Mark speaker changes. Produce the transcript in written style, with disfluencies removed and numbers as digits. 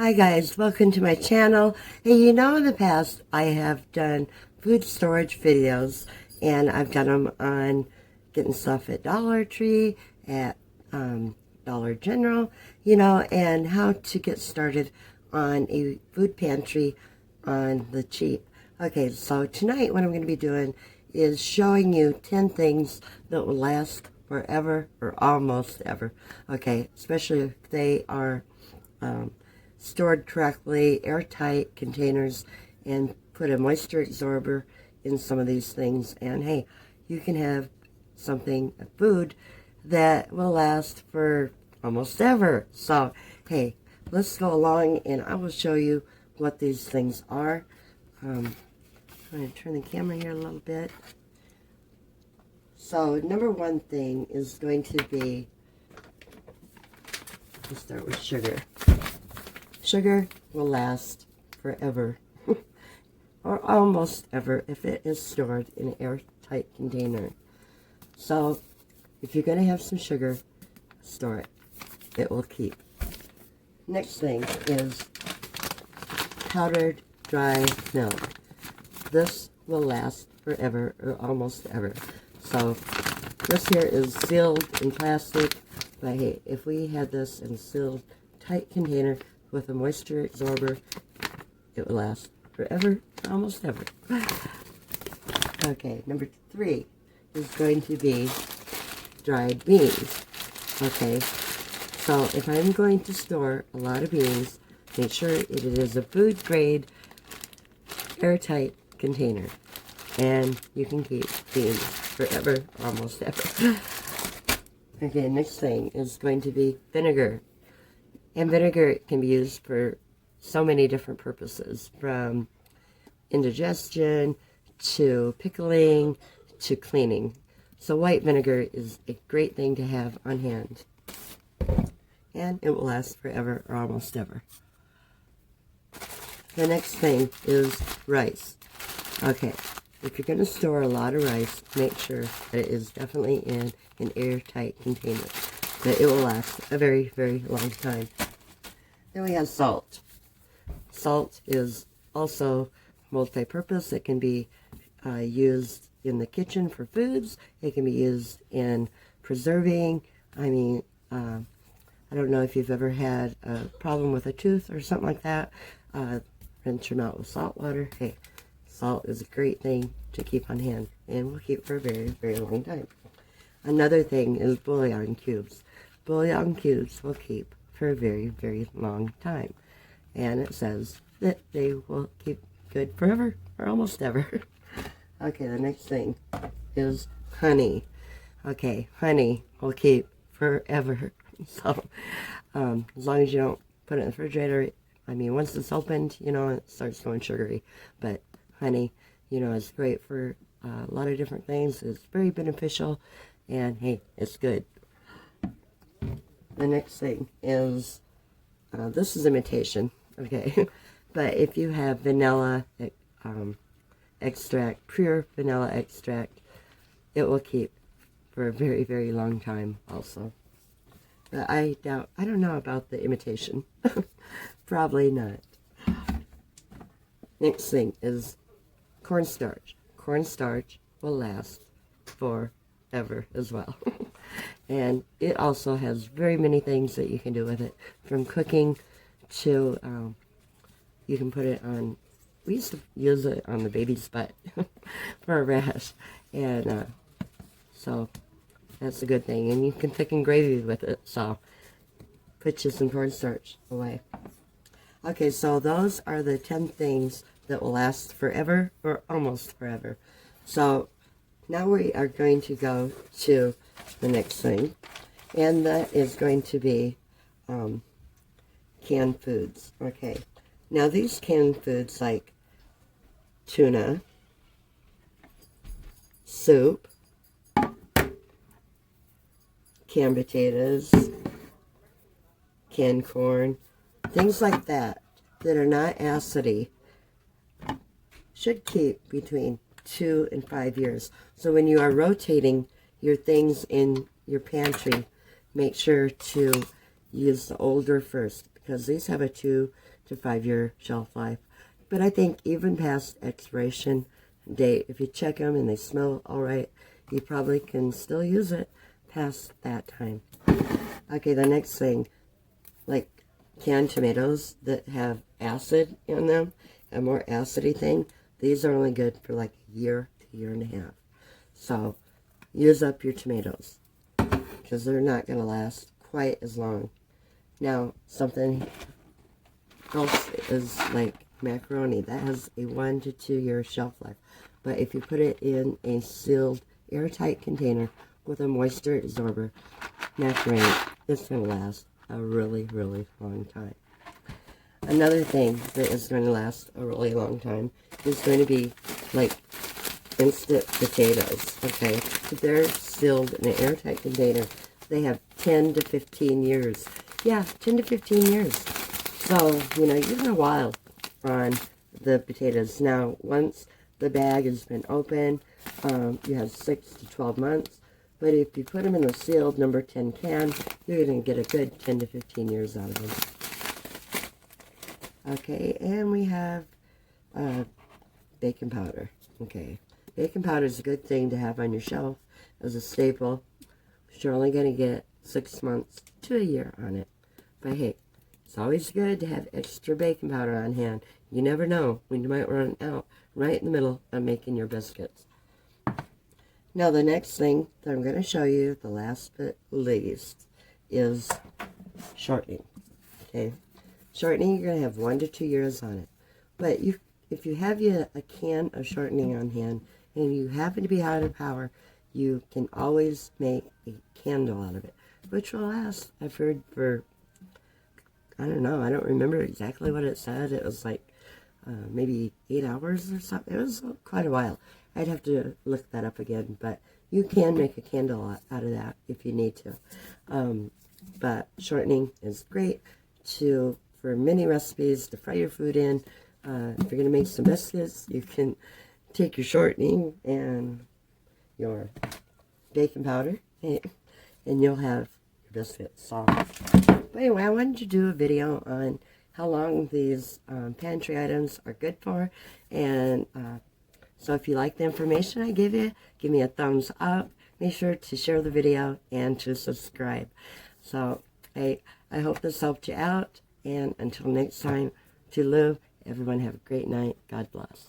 Speaker 1: Hi guys, welcome to my channel. Hey, you know, in the past I have done food storage videos, and I've done them on getting stuff at Dollar Tree, at Dollar General, you know, and how to get started on a food pantry on the cheap. Okay, so tonight what I'm going to be doing is showing you 10 things that will last forever or almost ever. Okay, especially if they are stored correctly, airtight containers, and put a moisture absorber in some of these things. And hey, you can have something, a food, that will last for almost ever. So hey, let's go along and I will show you what these things are. I'm going to turn the camera here a little bit. So number one thing is going to be, let's start with sugar. Sugar will last forever, or almost ever, if it is stored in an airtight container. So, if you're going to have some sugar, store it. It will keep. Next thing is powdered dry milk. This will last forever, or almost ever. So, this here is sealed in plastic, but hey, if we had this in a sealed, tight container with a moisture absorber, it will last forever, almost ever. Okay, number 3 is going to be dried beans. Okay, so if I'm going to store a lot of beans, make sure it is a food grade, airtight container, and you can keep beans forever, almost ever. Okay, next thing is going to be vinegar. And vinegar can be used for so many different purposes, from indigestion to pickling to cleaning. So white vinegar is a great thing to have on hand. And it will last forever or almost ever. The next thing is rice. Okay, if you're going to store a lot of rice, make sure that it is definitely in an airtight container, that it will last a very, very long time. Then we have salt. Salt is also multi-purpose. It can be used in the kitchen for foods. It can be used in preserving. I mean, I don't know if you've ever had a problem with a tooth or something like that. Rinse them out with salt water. Hey, salt is a great thing to keep on hand, and will keep for a very, very long time. Another thing is bouillon cubes. Bouillon cubes will keep for a very, very long time. And it says that they will keep good forever, or almost ever. Okay, the next thing is honey. Okay, honey will keep forever. So, as long as you don't put it in the refrigerator, I mean, once it's opened, you know, it starts going sugary. But honey, you know, is great for a lot of different things. It's very beneficial, and hey, it's good. The next thing is, this is imitation, okay? But if you have vanilla extract, pure vanilla extract, it will keep for a very, very long time also. But I don't know about the imitation. Probably not. Next thing is cornstarch. Cornstarch will last forever as well. And it also has very many things that you can do with it, from cooking to, you can put it on, we used to use it on the baby's butt for a rash, and so that's a good thing. And you can thicken gravy with it, so put you some cornstarch away. Okay, so those are the 10 things that will last forever or almost forever. So now we are going to go to the next thing, and that is going to be canned foods. Okay, now these canned foods like tuna, soup, canned potatoes, canned corn, things like that that are not acidy, should keep between 2 and 5 years. So when you are rotating your things in your pantry, make sure to use the older first, because these have a 2 to 5 year shelf life. But I think even past expiration date, if you check them and they smell all right, you probably can still use it past that time. Okay, the next thing, like canned tomatoes that have acid in them, a more acidy thing, these are only good for like a year to a year and a half. So use up your tomatoes because they're not going to last quite as long. Now, something else is like macaroni. That has a 1 to 2 year shelf life. But if you put it in a sealed, airtight container with a moisture absorber, macaroni, it's going to last a really, really long time. Another thing that is going to last a really long time is going to be like instant potatoes, okay? If they're sealed in an airtight container, they have 10 to 15 years. Yeah, 10 to 15 years. So, you know, you're in a while on the potatoes. Now, once the bag has been open, you have 6 to 12 months. But if you put them in the sealed number 10 can, you're going to get a good 10 to 15 years out of them. Okay, and we have baking powder. Okay, baking powder is a good thing to have on your shelf as a staple. You're only going to get 6 months to a year on it. But hey, it's always good to have extra baking powder on hand. You never know when you might run out right in the middle of making your biscuits. Now the next thing that I'm going to show you, the last but least, is shortening. Okay, shortening, you're going to have 1 to 2 years on it. But if you have a can of shortening on hand and you happen to be out of power, you can always make a candle out of it, which will last, I've heard, for, I don't know, I don't remember exactly what it said. It was like maybe 8 hours or something. It was quite a while. I'd have to look that up again, but you can make a candle out of that if you need to. But shortening is great for many recipes to fry your food in. If you're going to make some biscuits, you can take your shortening and your baking powder, and you'll have your biscuits soft. But anyway, I wanted to do a video on how long these pantry items are good for, and so if you like the information I give you, give me a thumbs up. Make sure to share the video and to subscribe. So I hope this helped you out, and until next time, to live, everyone have a great night. God bless.